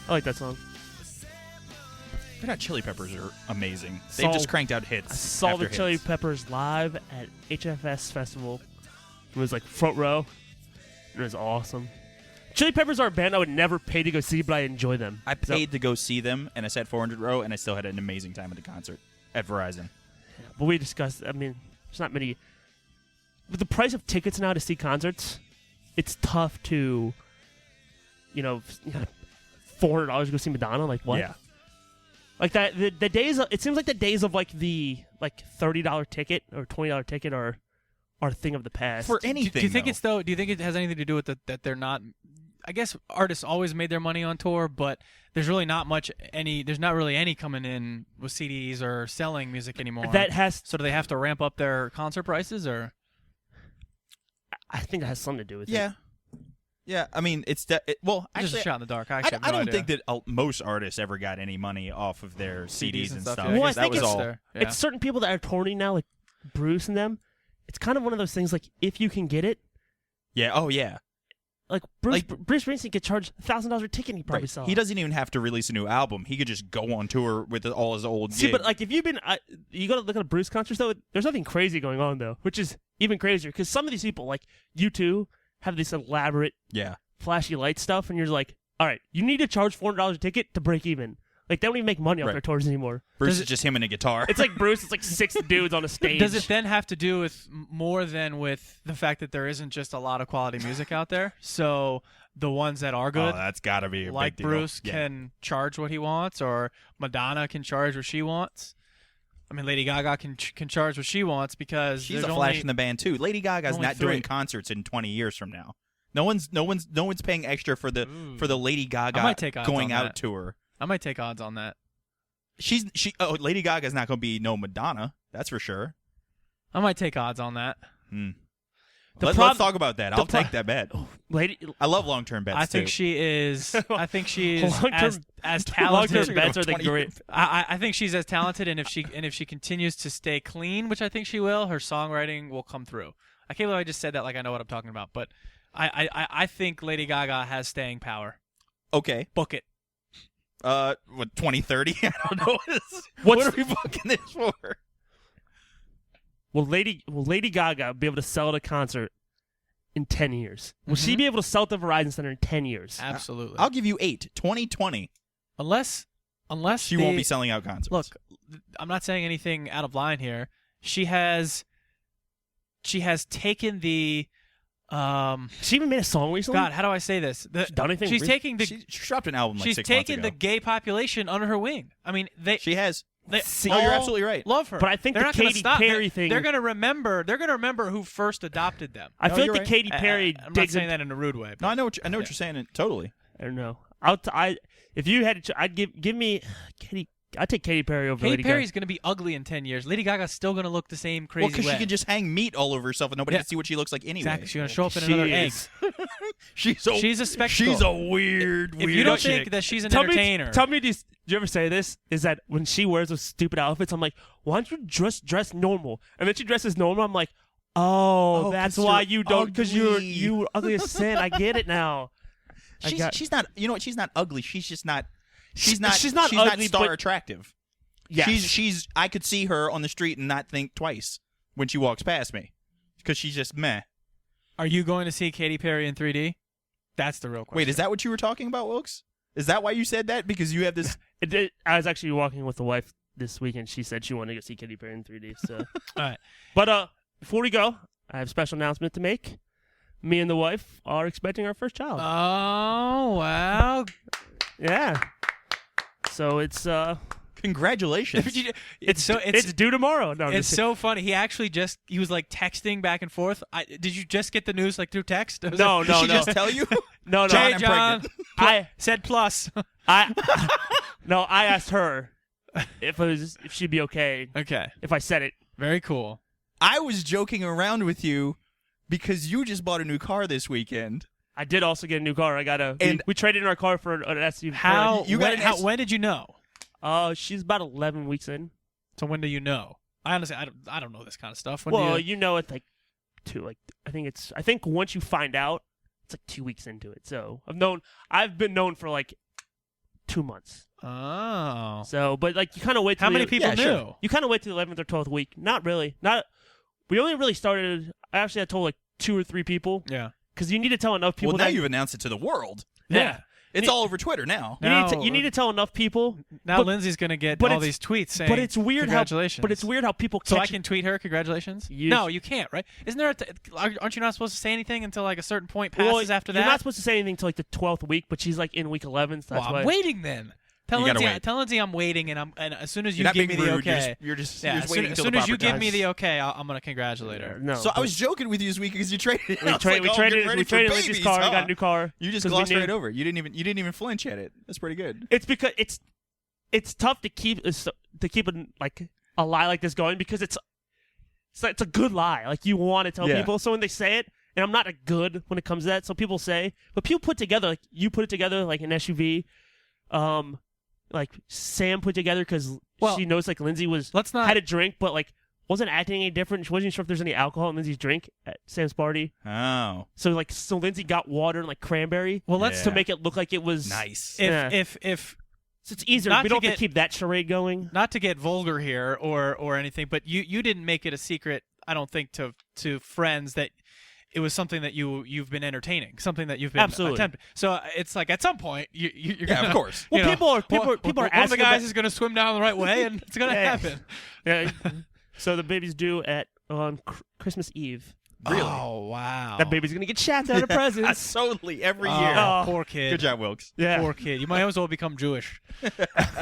I like that song. Red Hot Chili Peppers are amazing. They've just cranked out hits. I saw the hits. Chili Peppers live at HFS Festival. It was like front row. It was awesome. Chili Peppers are a band I would never pay to go see, but I enjoy them. I paid to go see them, and I sat 400 row, and I still had an amazing time at the concert at Verizon. Yeah, but we discussed, I mean, there's not many. With the price of tickets now to see concerts, it's tough to, you know $400 to go see Madonna. Like, what? Yeah. Like that, the days. It seems like the days of like the $30 ticket or $20 ticket are a thing of the past. For anything, do you think Do you think it has anything to do with that they're not? I guess artists always made their money on tour, but there's really not There's not really any coming in with CDs or selling music anymore. So do they have to ramp up their concert prices, or? I think that has something to do with it. Yeah. Yeah, I mean, well, actually, just a shot in the dark. I don't think that most artists ever got any money off of their CDs and stuff. Yeah. Well, I think that was all. It's certain people that are touring now, like Bruce and them. It's kind of one of those things, like, if you can get it. Yeah, oh, yeah. Like, Bruce Springsteen could charge $1,000 a ticket and he probably saw it. He doesn't even have to release a new album. He could just go on tour with all his old See, gigs. but, like, if you've been... you got to look at a Bruce concert, though. There's nothing crazy going on, though, which is even crazier. Because some of these people, like U2, have this elaborate, flashy light stuff, and you're like, all right, you need to charge $400 a ticket to break even. Like, they don't even make money off their tours anymore. Bruce is just him and a guitar. It's like Bruce. It's like 6 dudes on a stage. Does it then have to do with more than with the fact that there isn't just a lot of quality music out there? So the ones that are good, that's got to be a like big deal. Bruce can charge what he wants, or Madonna can charge what she wants. I mean, Lady Gaga can charge what she wants because she's a flash in the band too. Lady Gaga's not doing concerts in 20 years from now. No one's paying extra for the Lady Gaga going out tour. I might take odds on that. Lady Gaga's not going to be no Madonna. That's for sure. I might take odds on that. Let's talk about that. I'll take that bet. I love long-term bets. I think she is as talented. Long-term bets are the great. I think she's as talented, and if she continues to stay clean, which I think she will, her songwriting will come through. I can't believe I just said that like I know what I'm talking about, but I think Lady Gaga has staying power. Okay, book it. 2030? I don't know. What are we booking this for? Will Lady Gaga be able to sell at a concert in 10 years? Will she be able to sell at the Verizon Center in 10 years? Absolutely. I'll give you 8. 2020. Unless she won't be selling out concerts. Look, I'm not saying anything out of line here. She has taken the she even made a song recently? God, how do I say this? She's done anything taking the she dropped an album like 6 months ago. She's taken the gay population under her wing. I mean, she has. You're absolutely right. Love her, but I think the Katy Perry thing. They're going to remember. They're going to remember who first adopted them. I feel like the Katy Perry. I'm not saying that in a rude way. No, I know what you're saying. Totally. I don't know. If you had, I'd give me Katy. I'd take Katy Perry over Lady Gaga. Katy Perry's going to be ugly in 10 years. Lady Gaga's still going to look the same crazy way. Well, because she can just hang meat all over herself and nobody can see what she looks like anyway. Exactly. She's going to show up in another egg. She's a spectacle. She's a weird If you don't think that she's an entertainer. Tell me, did you ever say this? Is that when she wears those stupid outfits, I'm like, why don't you dress normal? And then she dresses normal, I'm like, oh that's why you don't, because you're ugly as sin. I get it now. She's not, you know what, she's not ugly. She's just not, she's not ugly, star attractive. Yeah, she's. I could see her on the street and not think twice when she walks past me, because she's just meh. Are you going to see Katy Perry in 3D? That's the real question. Wait, is that what you were talking about, Wilkes? Is that why you said that? Because you have this. I was actually walking with the wife this weekend. She said she wanted to go see Katy Perry in 3D. So, all right. But before we go, I have a special announcement to make. Me and the wife are expecting our first child. Oh wow! Yeah. So it's Congratulations. It's due tomorrow. No, it's so funny. He was like texting back and forth. Did you just get the news like through text? No. Did she just tell you? No. Hey, I'm John. pregnant. I said plus. I asked her if she'd be okay. Okay. If I said it. Very cool. I was joking around with you because you just bought a new car this weekend. I did also get a new car. We traded in our car for an SUV. When did you know? She's about 11 weeks in. So when do you know? I honestly, I don't know this kind of stuff. You know it like 2. Like I think once you find out, it's like 2 weeks into it. So I've been known for like 2 months. Oh. So, but like you kind of wait. How many people knew? Sure. You kind of wait till the 11th or 12th week. Not really. We only really started. I told like 2 or 3 people. Yeah. Because you need to tell enough people. Well, now you've announced it to the world. Yeah. It's all over Twitter now. You need to tell enough people. Now Lindsay's going to get all these tweets saying, congratulations. But it's weird how people catch So I can tweet her, congratulations? No, you can't, right? Isn't there aren't you not supposed to say anything until like a certain point passes after that? You're not supposed to say anything until like the 12th week, but she's like in week 11. So that's why. I'm waiting then. Tell Lindsay I'm waiting, and as soon as you give me the okay, you're just waiting. As soon as you give me the okay, I'm gonna congratulate her. No, so I was joking with you this week because you traded. We traded Lindsay's car. We got a new car. You just glossed right over. You didn't even flinch at it. That's pretty good. It's because it's tough to keep a lie like this going because it's a good lie. Like you want to tell people, so when they say it, and I'm not a good when it comes to that. So people say, but people put together like you put it together like an SUV. Like Sam put together because she knows like Lindsay had a drink, but like wasn't acting any different. She wasn't even sure if there's any alcohol in Lindsay's drink at Sam's party. Oh, so Lindsay got water and like cranberry. Well, to make it look like it was nice. If so it's easier. We don't have to keep that charade going. Not to get vulgar here or anything, but you didn't make it a secret. I don't think to friends that. It was something that you've been entertaining, something that you've been attempting. So it's like at some point you're gonna, of course. Well, people are asking. One of the guys is going to swim down the right way, and it's going to happen. Yeah. So the baby's due on Christmas Eve. Really? Oh wow! That baby's going to get shacked out of presents. Totally every year. Oh, poor kid. Good job, Wilkes. Yeah, poor kid. You might as well become Jewish.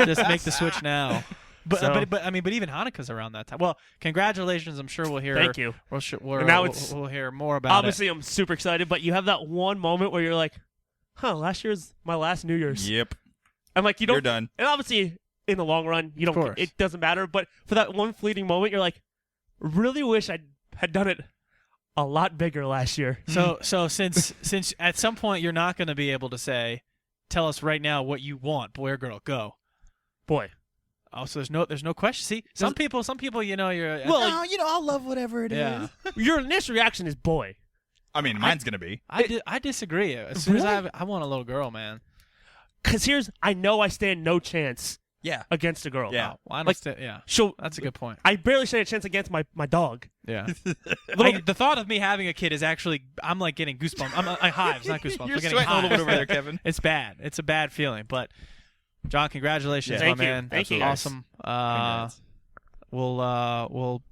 Just make the switch now. But even Hanukkah's around that time. Well, congratulations! I'm sure we'll hear. Thank you. We'll hear more about obviously, I'm super excited, but you have that one moment where you're like, "Huh, last year's my last New Year's." Yep. I'm like, you're done. And obviously, in the long run, you don't. It doesn't matter. But for that one fleeting moment, you're like, really wish I had done it a lot bigger last year. So since at some point you're not going to be able to say, tell us right now what you want, boy or girl, go. Boy. Oh, so there's no question. See, some people, you're. Well, I'll love whatever it is. Your initial reaction is boy. I mean, mine's gonna be. I disagree. As soon as I want a little girl, man. Because I know I stand no chance. Yeah. Against a girl. Yeah. Well, that's a good point. I barely stand a chance against my dog. Yeah. The thought of me having a kid is actually, I'm like getting goosebumps. I hives, not goosebumps. You're getting sweating a little bit over there, Kevin. It's bad. It's a bad feeling, but. John, congratulations, my man. Thank you. Awesome. We'll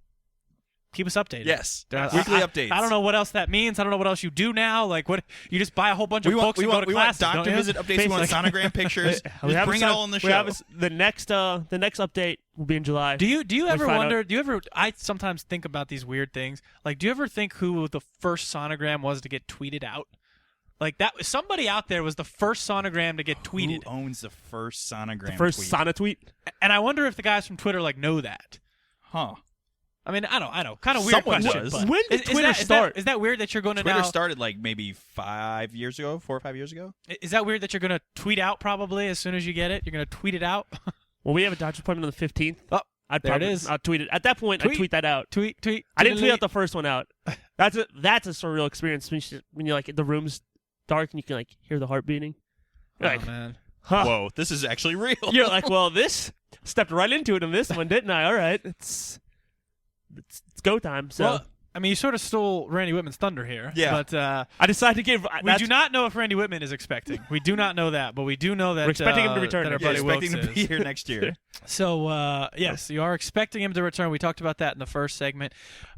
keep us updated. Yes. Weekly updates. I don't know what else that means. I don't know what else you do now. Like, what you just buy a whole bunch of books and go to classes. We want doctor visit updates. We want sonogram pictures. Just bring it all in the show. The next update will be in July. Do you ever wonder? I sometimes think about these weird things. Like, do you ever think who the first sonogram was to get tweeted out? Like that, somebody out there was the first sonogram to get tweeted. Who owns the first sonogram? The first sonotweet? And I wonder if the guys from Twitter know that. Huh. I mean, I know. Kind of weird question. Does. But when did Twitter start? Is that weird that you're going to Twitter started like maybe 4 or 5 years ago. Is that weird that you're going to tweet out probably as soon as you get it? You're going to tweet it out? Well, we have a doctor's appointment on the 15th. Oh, it is. I'll tweet it. At that point, I'd tweet that out. Tweet. I didn't tweet out the first one out. That's a surreal experience when you're like the room's dark and you can like hear the heart beating. You're like, man. Huh. Whoa, this is actually real. You're like, well, this stepped right into it on this one, didn't I? All right, it's go time. So. Well, I mean, you sort of stole Randy Whitman's thunder here. Yeah. But I decided to give. We do not know if Randy Whitman is expecting. We do not know that, but we do know that we're expecting him to return. That our buddy expecting Wilkes him to be here next year. So yes, you are expecting him to return. We talked about that in the first segment.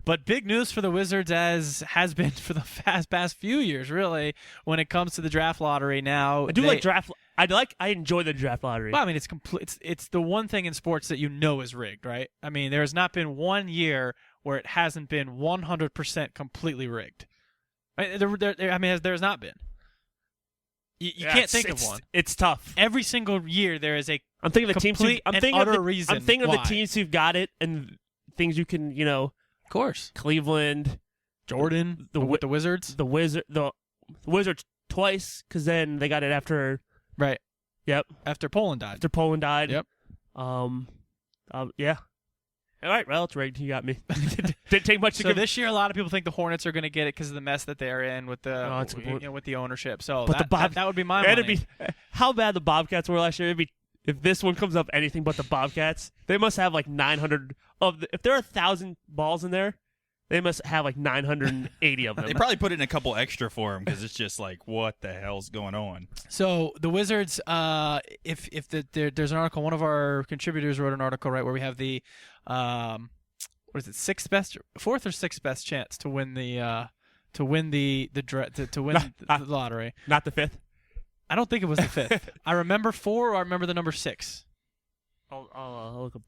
But big news for the Wizards, as has been for the past few years, really, when it comes to the draft lottery. Now, I do like draft. I enjoy the draft lottery. Well, I mean, it's complete. It's the one thing in sports that you know is rigged, right? I mean, there has not been one year where it hasn't been 100% completely rigged. There's not been. You can't think of one. It's tough. Every single year there is a. I'm thinking of the teams. I'm thinking of the teams who've got it and things you can, Of course. Cleveland, Jordan, with the Wizards, the Wizards twice because then they got it after. Right. Yep. After Poland died. Yep. Yeah. All right, well, it's rigged. You got me. Didn't take much to give. So this year, a lot of people think the Hornets are going to get it because of the mess that they're in with the with the ownership. So that would be my money. how bad the Bobcats were last year. If this one comes up anything but the Bobcats, they must have like 900 if there are 1,000 balls in there, they must have like 980 of them. They probably put in a couple extra for them because it's just like, what the hell's going on? So the Wizards, there's an article, one of our contributors wrote an article, right, where we have the what is it, fourth or sixth best chance to win the lottery. Not the fifth. I don't think it was the fifth. I remember 4, or I remember the number 6. I'll look up.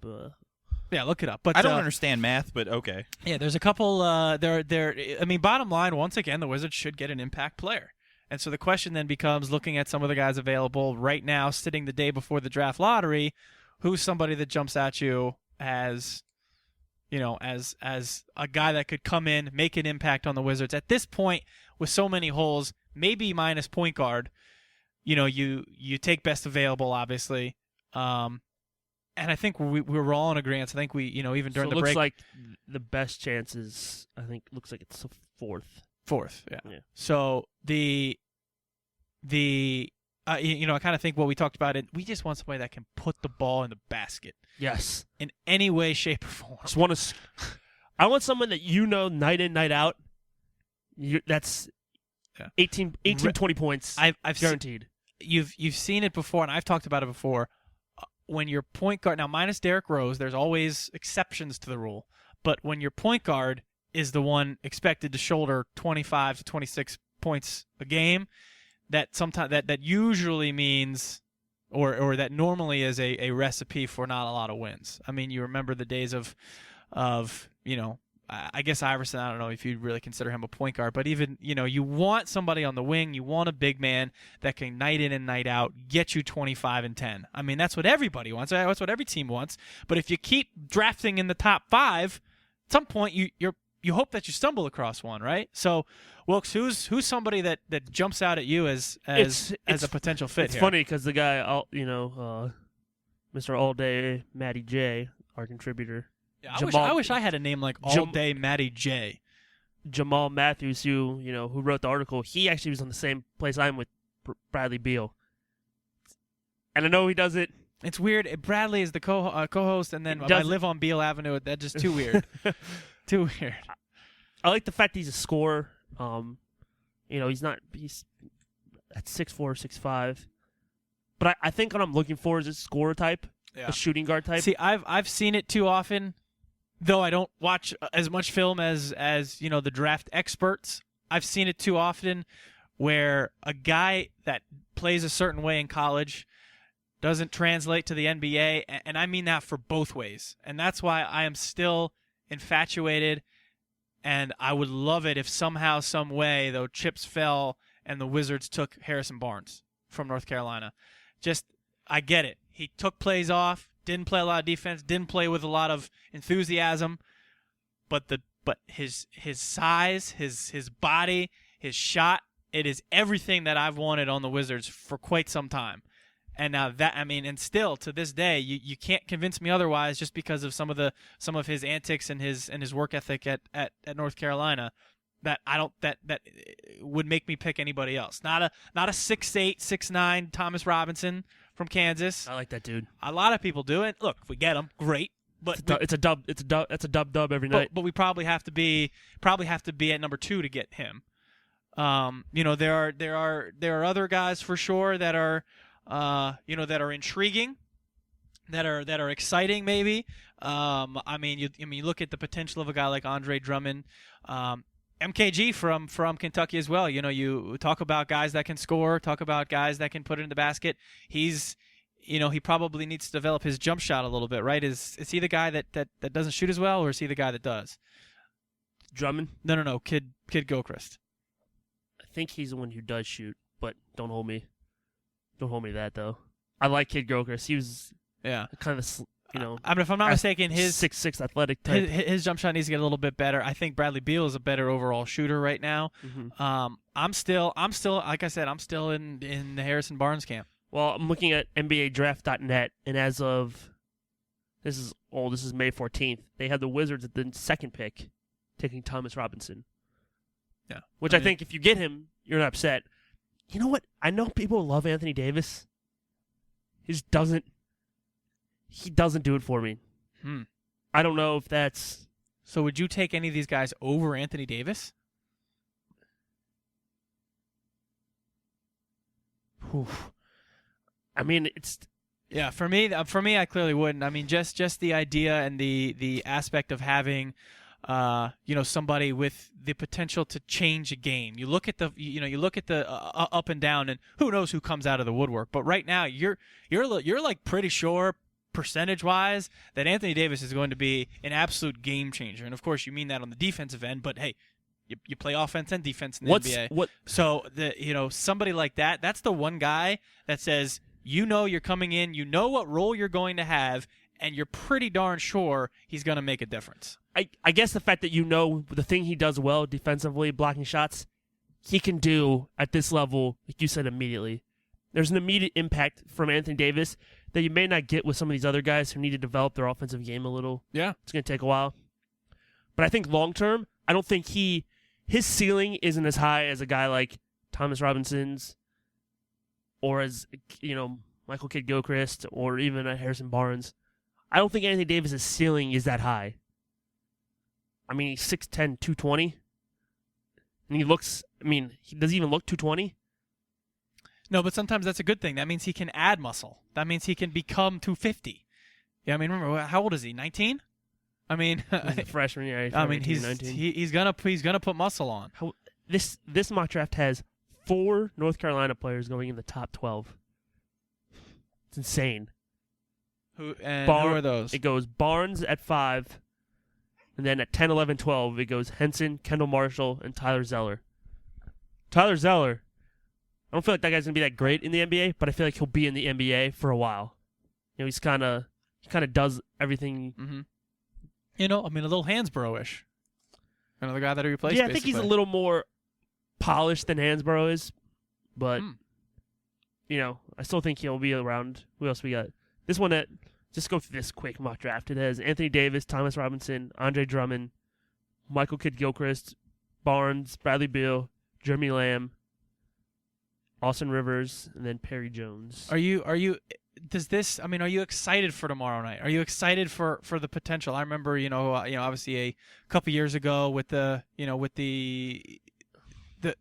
Yeah, look it up. But I don't understand math, but okay. Yeah, there's a couple. I mean, bottom line, once again, the Wizards should get an impact player. And so the question then becomes, looking at some of the guys available right now, sitting the day before the draft lottery, who's somebody that jumps at you as, as a guy that could come in, make an impact on the Wizards at this point with so many holes, maybe minus point guard. You take best available, obviously. And I think we're all in agreement. I think we, even during the break. Looks like the best chances, looks like it's the fourth. Fourth, yeah. So I kind of think what we talked about it. We just want somebody that can put the ball in the basket. Yes. In any way, shape, or form. I want someone that night in, night out. That's 18, 20 points. I've guaranteed. You've seen it before, and I've talked about it before. When your point guard, now minus Derrick Rose, there's always exceptions to the rule. But when your point guard is the one expected to shoulder 25 to 26 points a game, that sometimes that usually means, or that normally is a recipe for not a lot of wins. I mean, you remember the days of I guess Iverson, I don't know if you'd really consider him a point guard, but even, you want somebody on the wing, you want a big man that can night in and night out get you 25 and 10. I mean, that's what everybody wants. That's what every team wants. But if you keep drafting in the top 5, at some point you hope that you stumble across one, right? So, Wilkes, who's somebody that jumps out at you as a potential fit? It's funny because the guy, Mr. All Day Matty J, our contributor. Yeah, I wish I had a name like All Day Matty J. Jamal Matthews, who wrote the article, he actually was on the same place I'm with Bradley Beal. And I know he does it. It's weird. Bradley is the co-host, and then I live on Beal Avenue. That's just too weird. Too weird. I like the fact that he's a scorer. He's at 6'4", 6'5". But I think what I'm looking for is a scorer type, a shooting guard type. See, I've seen it too often. Though I don't watch as much film as the draft experts, I've seen it too often where a guy that plays a certain way in college doesn't translate to the NBA, and I mean that for both ways. And that's why I am still infatuated, and I would love it if somehow, some way, though, chips fell and the Wizards took Harrison Barnes from North Carolina. I get it. He took plays off. Didn't play a lot of defense. Didn't play with a lot of enthusiasm, but his size, his body, his shot, it is everything that I've wanted on the Wizards for quite some time. And now and still to this day, you can't convince me otherwise just because of some of his antics and his work ethic at North Carolina. That would make me pick anybody else. Not a 6'8", 6'9" Thomas Robinson from Kansas. I like that dude. A lot of people do it. Look, if we get him, great. But it's a dub. That's a dub every night. But we probably have to be at number 2 to get him. There are other guys for sure that are that are intriguing, that are exciting maybe. You look at the potential of a guy like Andre Drummond. MKG from Kentucky as well. You talk about guys that can score, talk about guys that can put it in the basket. He probably needs to develop his jump shot a little bit, right? Is he the guy that doesn't shoot as well, or is he the guy that does? Drummond? No. Kid Gilchrist. I think he's the one who does shoot, but don't hold me to that though. I like Kid Gilchrist. He was kind of if I'm not mistaken, his 6'6" athletic type. His jump shot needs to get a little bit better. I think Bradley Beal is a better overall shooter right now. Mm-hmm. I'm still like I said, I'm still in the Harrison Barnes camp. Well, I'm looking at NBADraft.net, and as of this is May 14th, they have the Wizards at the 2nd pick, taking Thomas Robinson. Yeah, I think if you get him, you're not upset. You know what? I know people love Anthony Davis. he doesn't do it for me. I don't know if that's... So would you take any of these guys over Anthony Davis? I mean, it's... Yeah, for me, I clearly wouldn't. I mean, just the idea and the aspect of having, somebody with the potential to change a game. You look at the up and down, and who knows who comes out of the woodwork. But right now, you're like pretty sure, percentage-wise, that Anthony Davis is going to be an absolute game changer. And of course, you mean that on the defensive end. But hey, you play offense and defense in the NBA. So somebody like that, that's the one guy that says, you're coming in, you know what role you're going to have, and you're pretty darn sure he's going to make a difference. I guess the fact that the thing he does well defensively, blocking shots, he can do at this level, like you said, immediately. There's an immediate impact from Anthony Davis that you may not get with some of these other guys who need to develop their offensive game a little. Yeah. It's going to take a while. But I think long-term, I don't think his ceiling isn't as high as a guy like Thomas Robinson's or as, Michael Kidd-Gilchrist or even Harrison Barnes. I don't think Anthony Davis' ceiling is that high. I mean, he's 6'10", 220. And does he even look 220? No, but sometimes that's a good thing. That means he can add muscle. That means he can become 250. Yeah, I mean, remember, how old is he, 19? I mean, he's a freshman, yeah. I mean, he's gonna put muscle on. This mock draft has 4 North Carolina players going in the top 12. It's insane. Who are those? It goes Barnes at 5, and then at 10, 11, 12, it goes Henson, Kendall Marshall, and Tyler Zeller. Tyler Zeller, I don't feel like that guy's gonna be that great in the NBA, but I feel like he'll be in the NBA for a while. He kind of does everything. Mm-hmm. A little Hansborough-ish. Another guy that he replaced. Yeah, I think he's a little more polished than Hansborough is, but I still think he'll be around. Who else we got? This one just go through this quick mock draft. It has Anthony Davis, Thomas Robinson, Andre Drummond, Michael Kidd-Gilchrist, Barnes, Bradley Beal, Jeremy Lamb, Austin Rivers, and then Perry Jones. Are you excited for tomorrow night? Are you excited for the potential? I remember, obviously a couple years ago with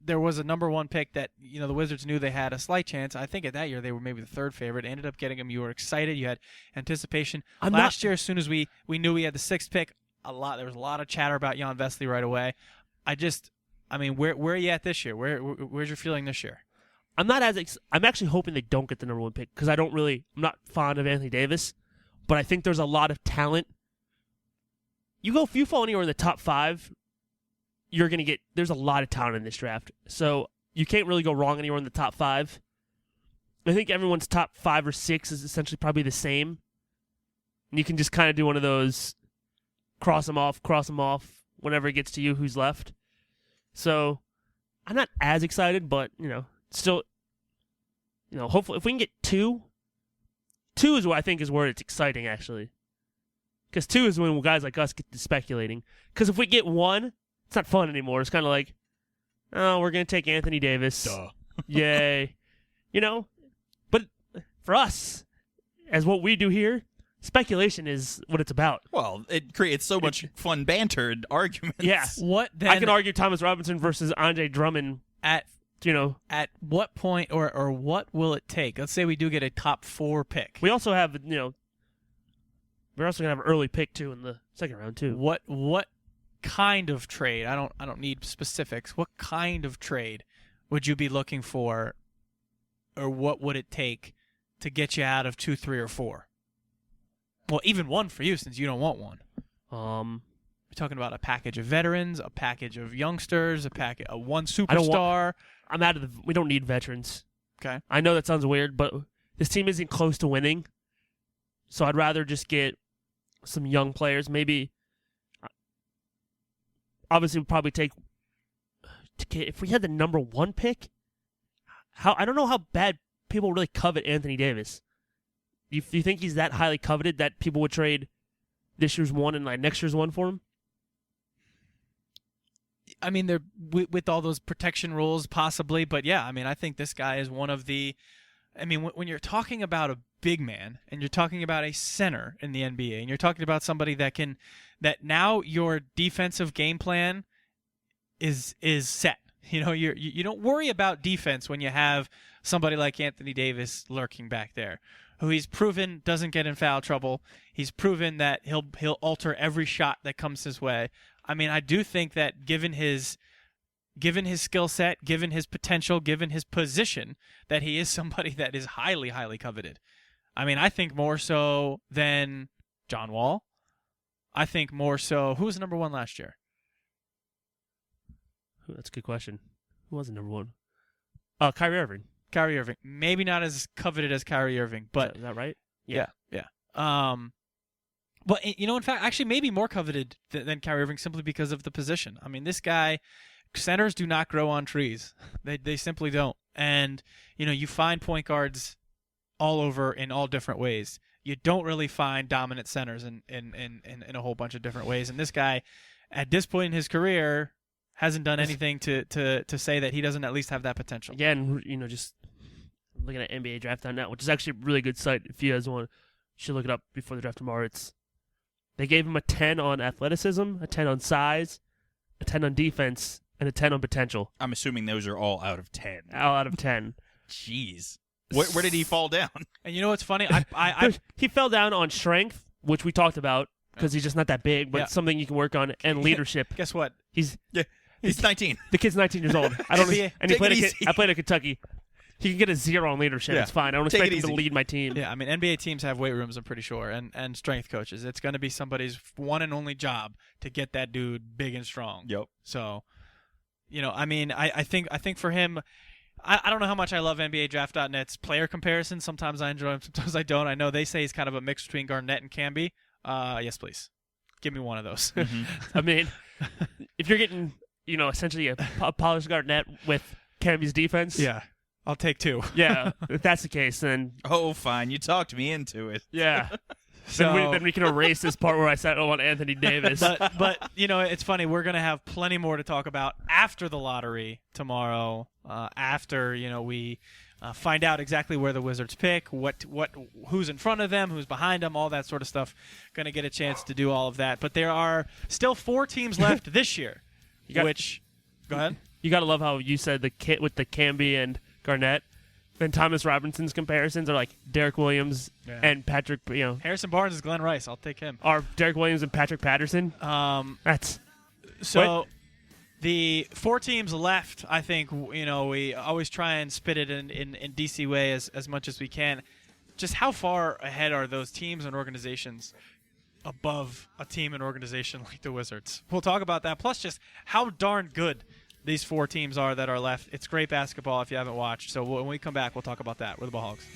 there was a number 1 pick that, the Wizards knew they had a slight chance. I think at that year they were maybe the 3rd favorite. Ended up getting him. You were excited. You had anticipation. Last year, as soon as we knew we had the 6th pick, there was a lot of chatter about Jan Vesely right away. Where are you at this year? Where's your feeling this year? I'm actually hoping they don't get the number 1 pick because I'm not fond of Anthony Davis, but I think there's a lot of talent. If you fall anywhere in the top 5, there's a lot of talent in this draft. So you can't really go wrong anywhere in the top 5. I think everyone's top 5 or 6 is essentially probably the same. And you can just kind of do one of those cross them off whenever it gets to you who's left. So I'm not as excited, but, still, hopefully if we can get 2 is what I think is where it's exciting, actually. Because 2 is when guys like us get to speculating. Because if we get 1, it's not fun anymore. It's kind of like, oh, we're going to take Anthony Davis. Duh. Yay. But for us, as what we do here, speculation is what it's about. Well, it creates so much fun banter and arguments. Yeah. What then? I can argue Thomas Robinson versus Andre Drummond at what point or what will it take? Let's say we do get a top 4 pick. We also have, we're also going to have an early pick, too, in the second round, too. What kind of trade? I don't need specifics. What kind of trade would you be looking for, or what would it take to get you out of 2, 3, or 4? Well, even 1 for you, since you don't want 1. We're talking about a package of veterans, a package of youngsters, a 1 superstar. I'm out of we don't need veterans. Okay. I know that sounds weird, but this team isn't close to winning. So I'd rather just get some young players. Maybe, obviously, we'd probably take, if we had the number 1 pick, I don't know how bad people really covet Anthony Davis. Do you think he's that highly coveted that people would trade this year's 1 and next year's 1 for him? I mean, they're with all those protection rules, possibly, but yeah, I mean, I think this guy is one of the. I mean, when you're talking about a big man, and you're talking about a center in the NBA, and you're talking about somebody that now your defensive game plan is set. You know, you don't worry about defense when you have somebody like Anthony Davis lurking back there, who he's proven doesn't get in foul trouble. He's proven that he'll alter every shot that comes his way. I mean, I do think that given his skill set, given his potential, given his position, that he is somebody that is highly, highly coveted. I mean, I think more so than John Wall. I think more so. Who was number one last year? That's a good question. Who was the number one? Kyrie Irving. Kyrie Irving. Maybe not as coveted as Kyrie Irving, but is that right? Yeah. But in fact, actually, maybe more coveted than Kyrie Irving simply because of the position. I mean, this guy, centers do not grow on trees. They simply don't. And you find point guards all over in all different ways. You don't really find dominant centers in a whole bunch of different ways. And this guy, at this point in his career, hasn't done anything to say that he doesn't at least have that potential. Yeah, and just looking at NBA Draft.net, which is actually a really good site. If you guys want, you should look it up before the draft tomorrow. They gave him a 10 on athleticism, a 10 on size, a 10 on defense, and a 10 on potential. I'm assuming those are all out of 10. All out of 10. Jeez. Where did he fall down? And you know what's funny? He fell down on strength, which we talked about, because he's just not that big, but something you can work on, and leadership. Guess what? He's 19. The kid's 19 years old. I played at Kentucky. He can get a 0 on leadership. Yeah. It's fine. I don't expect him to lead my team. Yeah, I mean, NBA teams have weight rooms, I'm pretty sure, and strength coaches. It's going to be somebody's one and only job to get that dude big and strong. Yep. So, I mean, I think for him, I don't know how much I love NBA Draft.net's player comparisons. Sometimes I enjoy them, sometimes I don't. I know they say he's kind of a mix between Garnett and Camby. Yes, please. Give me one of those. Mm-hmm. I mean, if you're getting, essentially a polished Garnett with Camby's defense. Yeah. I'll take 2. Yeah, if that's the case, then... Oh, fine. You talked me into it. Yeah. Then we can erase this part where I said I want Anthony Davis. But it's funny. We're going to have plenty more to talk about after the lottery tomorrow, after, we find out exactly where the Wizards pick, who's in front of them, who's behind them, all that sort of stuff. Going to get a chance to do all of that. But there are still 4 teams left this year, Go ahead. You got to love how you said the kit with the Camby and Garnett. Then Thomas Robinson's comparisons are like Derek Williams and Patrick. Harrison Barnes is Glenn Rice. I'll take him. Or Derek Williams and Patrick Patterson. The 4 teams left. I think we always try and spit it in DC way as much as we can. Just how far ahead are those teams and organizations above a team and organization like the Wizards? We'll talk about that. Plus, just how darn good these 4 teams are that are left. It's great basketball if you haven't watched. So when we come back, we'll talk about that. We're the Ball Hogs.